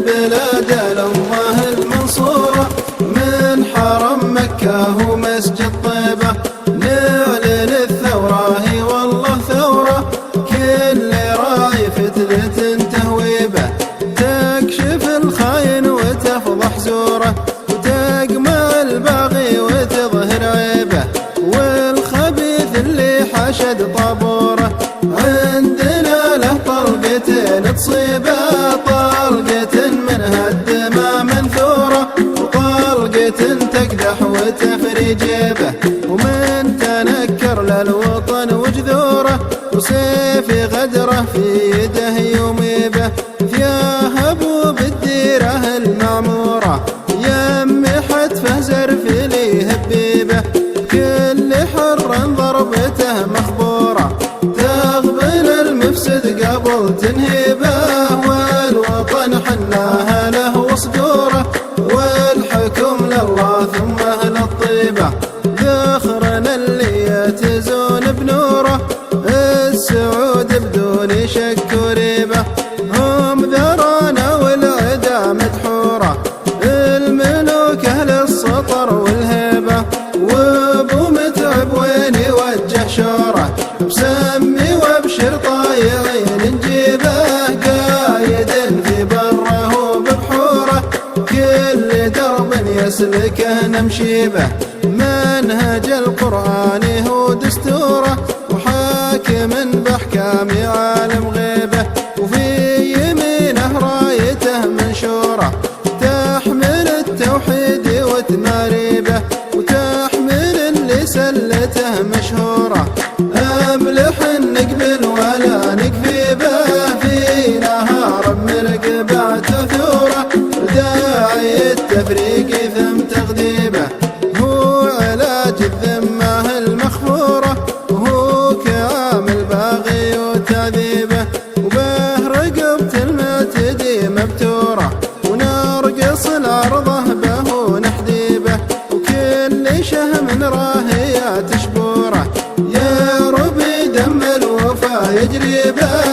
بلاد الأمة المنصورة، من حرم مكة ومسجد طيبة نعلن الثورة، هي والله ثورة كل راعي فتلة تهويبه، تكشف الخاين وتفضح زوره، وتقمع الباغي وتظهر عيبه، والخبيث اللي حشد طابوره عندنا له طلقتين تصيبه، طلقة منها الدماء منثورة، وطلقة تقدح وتفري جيبه، ومن تنكر للوطن وجذوره، وسيف غدره في يده يميبه، فيها ابو بالديره المعموره يم حتفه زرف لي هبيبه، كل حر ضربته مخبوره تغبن المفسد قبل تنهيبه، والوطن حناها له وصدوره، والحكم لله ثم اهل الطيبه، ذخرنا اللي يتزون بنوره، السعود بدون شك وريبه، هم ذرانا والعدا مدحوره، الملوك اهل السطر والهيبه، وابو متعب وين يوجه شوره، بسمي وابشر طايعين نجيبه، قايد في بره وببحوره، كل درب يسلكه نمشي به، منهج القرآن هو دستوره، وحاكم بأحكام عالم غيبه، وفي يمينه رايته منشوره، تحمل التوحيد وتماريبه، وتحمل اللي سلته مشهوره، أملح نقبل ولا نكفي به، في نهار مرقبات ثوره، داعي التفريق ثم تغذيبه، هو علاج الذمه المخفوره، وهو كعام الباغي وتعذيبه، وبه رقبة المعتدي مبتوره، ونرقص العرضه به ونحديبه، وكل شهم راهيات شبوره، يا ربي دم الوفا يجري به،